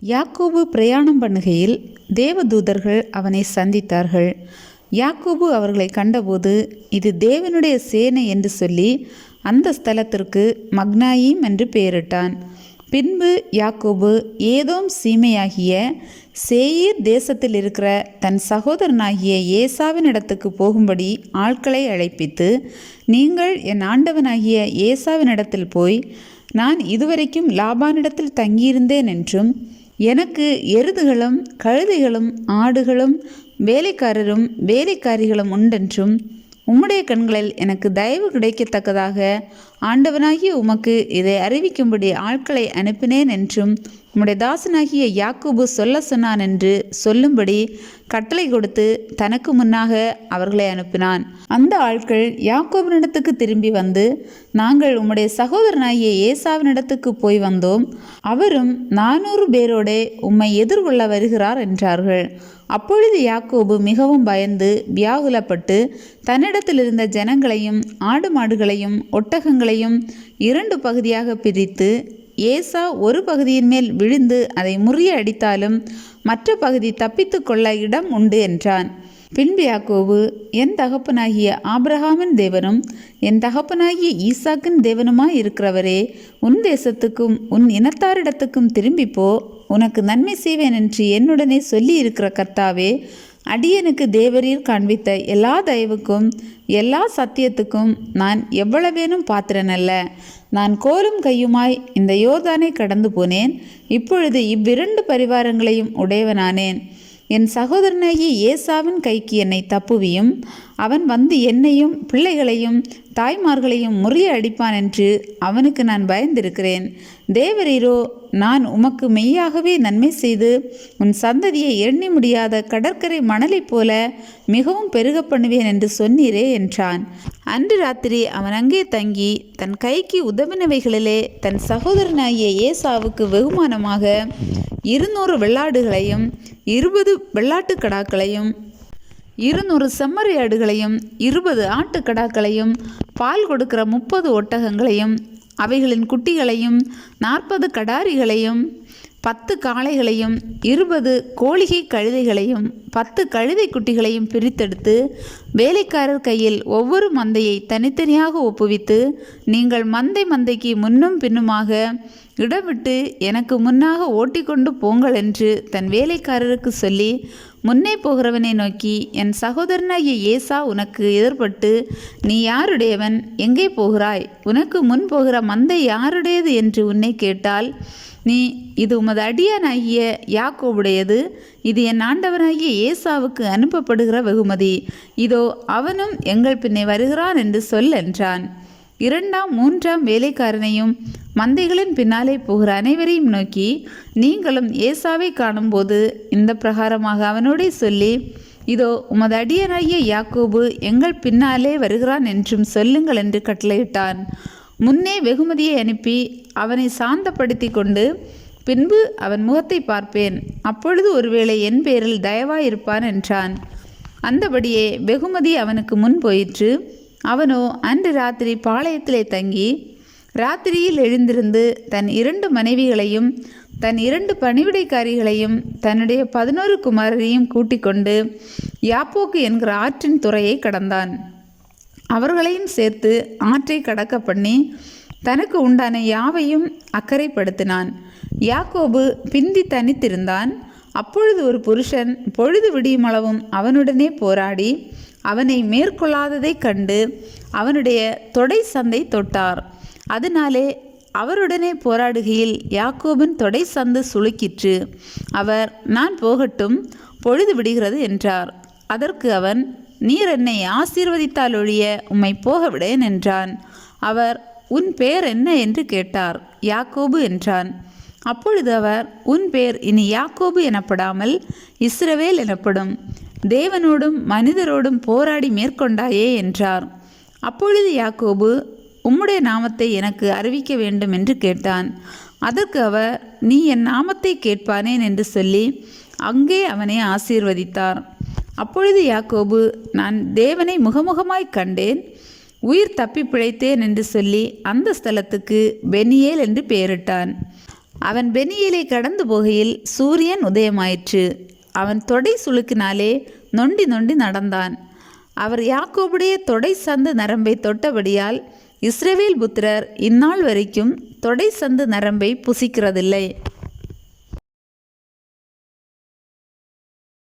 யாக்கோபு பிரயாணம் பண்ணுகையில் தேவதூதர்கள் அவனை சந்தித்தார்கள். யாக்கோபு அவர்களை கண்டபோது இது தேவனுடைய சேனை என்று சொல்லி அந்த ஸ்தலத்திற்கு மக்னாயீம் என்று பெயரிட்டான். பின்பு யாக்கோபு ஏதோம் சீமையாகிய சேயீர் தேசத்தில் இருக்கிற தன் சகோதரனாகிய ஏசாவினிடத்துக்கு போகும்படி ஆட்களை அழைப்பித்து, நீங்கள் என் ஆண்டவனாகிய ஏசாவினிடத்தில் போய், நான் இதுவரைக்கும் லாபானிடத்தில் தங்கியிருந்தேன் என்றும் எனக்கு எருதுகளும் கழுதைகளும் ஆடுகளும் வேலைக்காரரும் வேலைக்காரிகளும் உண்டென்றும் உம்முடைய கண்களில் எனக்கு தயவு கிடைக்கத்தக்கதாக ஆண்டவனாகிய உமக்கு இதை அறிவிக்கும்படி ஆட்களை அனுப்பினேன் என்றும் உம்முடைய தாசனாகிய யாக்கோபு சொல்ல சொன்னான் என்று சொல்லும்படி கட்டளை கொடுத்து தனக்கு முன்னாக அவர்களை அனுப்பினான். அந்த ஆட்கள் யாக்கோபினிடத்துக்கு திரும்பி வந்து, நாங்கள் உம்முடைய சகோதரனாகிய ஏசாவினிடத்துக்கு போய் வந்தோம், அவரும் 400 பேரோடே உம்மை எதிர்கொள்ள வருகிறார் என்றார்கள். அப்பொழுது யாக்கோபு மிகவும் பயந்து வியாகுலப்பட்டு தன்னிடத்தில் இருந்த ஜனங்களையும் ஆடு மாடுகளையும் ஒட்டகங்களையும் 2 பகுதியாக பிரித்து, ஏசா ஒரு பகுதியின் மேல் விழுந்து அதை முறிய அடித்தாலும் மற்ற பகுதி தப்பித்து கொள்ள இடம் உண்டு என்றான். பின்பு யாக்கோபு, என் தகப்பனாகிய ஆபிரகாமின் தேவனும் என் தகப்பனாகிய ஈசாக்கின் தேவனுமாய் இருக்கிறவரே, உன் தேசத்துக்கும் உன் இனத்தாரிடத்துக்கும் திரும்பிப்போ, உனக்கு நன்மை செய்வேன் என்று என்னுடனே சொல்லி இருக்கிற கர்த்தாவே, அடியனுக்கு தேவரீர் காண்பித்த எல்லா தயவுக்கும் எல்லா சத்தியத்துக்கும் நான் எவ்வளவேனும் பாத்திரனல்ல. நான் கோலும் கையுமாய் இந்த யோர்தானை கடந்து போனேன். இப்பொழுது இவ்விரண்டு பரிவாரங்களையும் உடையவனானேன். என் சகோதரனாகிய ஏசாவின் கைக்கு என்னை தப்புவியும், அவன் வந்து என்னையும் பிள்ளைகளையும் தாய்மார்களையும் முறிய அடிப்பான் என்று அவனுக்கு நான் பயந்திருக்கிறேன். தேவரீரோ, நான் உமக்கு மெய்யாகவே நன்மை செய்து உன் சந்ததியை எண்ணி முடியாத கடற்கரை மணலைப் போல மிகவும் பெருக பண்ணுவேன் என்று சொன்னீரே என்றான். அன்று ராத்திரி அவன் அங்கே தங்கி தன் கைக்கு உதவினவைகளிலே தன் சகோதரனாகிய ஏசாவுக்கு வெகுமானமாக 200 வெள்ளாடுகளையும் 20 வெள்ளாட்டு கடாக்களையும் 200 செம்மறியாடுகளையும் 20 ஆட்டுக்கடாக்களையும் பால் கொடுக்கிற 30 ஒட்டகங்களையும் அவைகளின் குட்டிகளையும் 40 கடாரிகளையும் 10 காளைகளையும் 20 கோழிகை கழுதைகளையும் 10 கழுதை குட்டிகளையும் பிரித்தெடுத்து வேலைக்காரர் கையில் ஒவ்வொரு மந்தையை தனித்தனியாக ஒப்புவித்து, நீங்கள் மந்தைக்கு முன்னும் பின்னுமாக இடவிட்டு எனக்கு முன்னாக ஓட்டிக்கொண்டு போங்கள் என்று தன் வேலைக்காரருக்கு சொல்லி, முன்னே போகிறவனை நோக்கி, என் சகோதரனாகிய ஏசா உனக்கு எதிர்பட்டு, நீ யாருடையவன், எங்கே போகிறாய், உனக்கு முன் போகிற மந்தை யாருடையது என்று உன்னை கேட்டால், நீ, இது உமது அடியானாகிய யாக்கோபுடையது, இது என் ஆண்டவனாகிய ஏசாவுக்கு அனுப்பப்படுகிற வெகுமதி, இதோ அவனும் எங்கள் பின்னே வருகிறான் என்று சொல் என்றான். 2ஆம் 3ஆம் வேலைக்காரனையும் மந்தைகளின் பின்னாலே போகிற அனைவரையும் நோக்கி, நீங்களும் ஏசாவை காணும்போது இந்த பிரகாரமாக அவனோடே சொல்லி, இதோ உமது அடியனாகிய யாக்கோபு எங்கள் பின்னாலே வருகிறான் என்றும் சொல்லுங்கள் என்று கட்டளையிட்டான். முன்னே வெகுமதியை அனுப்பி அவனை சாந்தப்படுத்தி கொண்டு, பின்பு அவன் முகத்தை பார்ப்பேன், அப்பொழுது ஒருவேளை என் பேரில் தயவாயிருப்பான் என்றான். அந்தபடியே வெகுமதி அவனுக்கு முன் போயிற்று. அவனோ அன்று ராத்திரி பாளையத்திலே தங்கி ராத்திரியில் எழுந்திருந்து தன் 2 மனைவிகளையும் தன் 2 பணிவிடைக்காரிகளையும் தன்னுடைய 11 குமாரரையும் கூட்டிக் கொண்டு யாப்போக்கு என்கிற ஆற்றின் துறையை கடந்தான். அவர்களையும் சேர்த்து ஆற்றை கடக்க பண்ணி தனக்கு உண்டான யாவையும் அக்கறைப்படுத்தினான். யாக்கோபு பிந்தி தனித்திருந்தான். அப்பொழுது ஒரு புருஷன் பொழுது விடியுமளவும் அவனுடனே போராடி அவனை மேற்கொள்ளாததைக் கண்டு அவனுடைய தொடை சந்தை தொட்டார். அதனாலே அவருடனே போராடுகையில் யாக்கோபின் தொடை சந்து சுளுக்கிற்று. அவர், நான் போகட்டும், பொழுது விடுகிறது என்றார். அதற்கு அவன், நீர் என்னை ஆசீர்வதித்தால் ஒழிய உம்மை போகவிடேன் என்றான். அவர், உன் பேர் என்ன என்று கேட்டார். யாக்கோபு என்றான். அப்பொழுது அவர், உன் பேர் இனி யாக்கோபு எனப்படாமல் இஸ்ரவேல் எனப்படும், தேவனோடும் மனிதரோடும் போராடி மேற்கொண்டாயே என்றார். அப்பொழுது யாக்கோபு, உம்முடைய நாமத்தை எனக்கு அறிவிக்க வேண்டும் என்று கேட்டான். அதற்கு அவர், நீ என் நாமத்தை கேட்பானேன் என்று சொல்லி அங்கே அவனை ஆசீர்வதித்தார். அப்பொழுது யாக்கோபு, நான் தேவனை முகமுகமாய் கண்டேன், உயிர் தப்பி பிழைத்தேன் என்று சொல்லி அந்த ஸ்தலத்துக்கு பெனியேல் என்று பெயரிட்டான். அவன் பெனியேலை கடந்து போகையில் சூரியன் உதயமாயிற்று. அவன் தொடை சுளுக்கினாலே நொண்டி நொண்டி நடந்தான். அவர் யாக்கோபுடைய தொடை சந்து நரம்பை தொட்டபடியால் இஸ்ரவேல் புத்திரர் இந்நாள் வரைக்கும் தொடை சந்து நரம்பை புசிக்கிறதில்லை.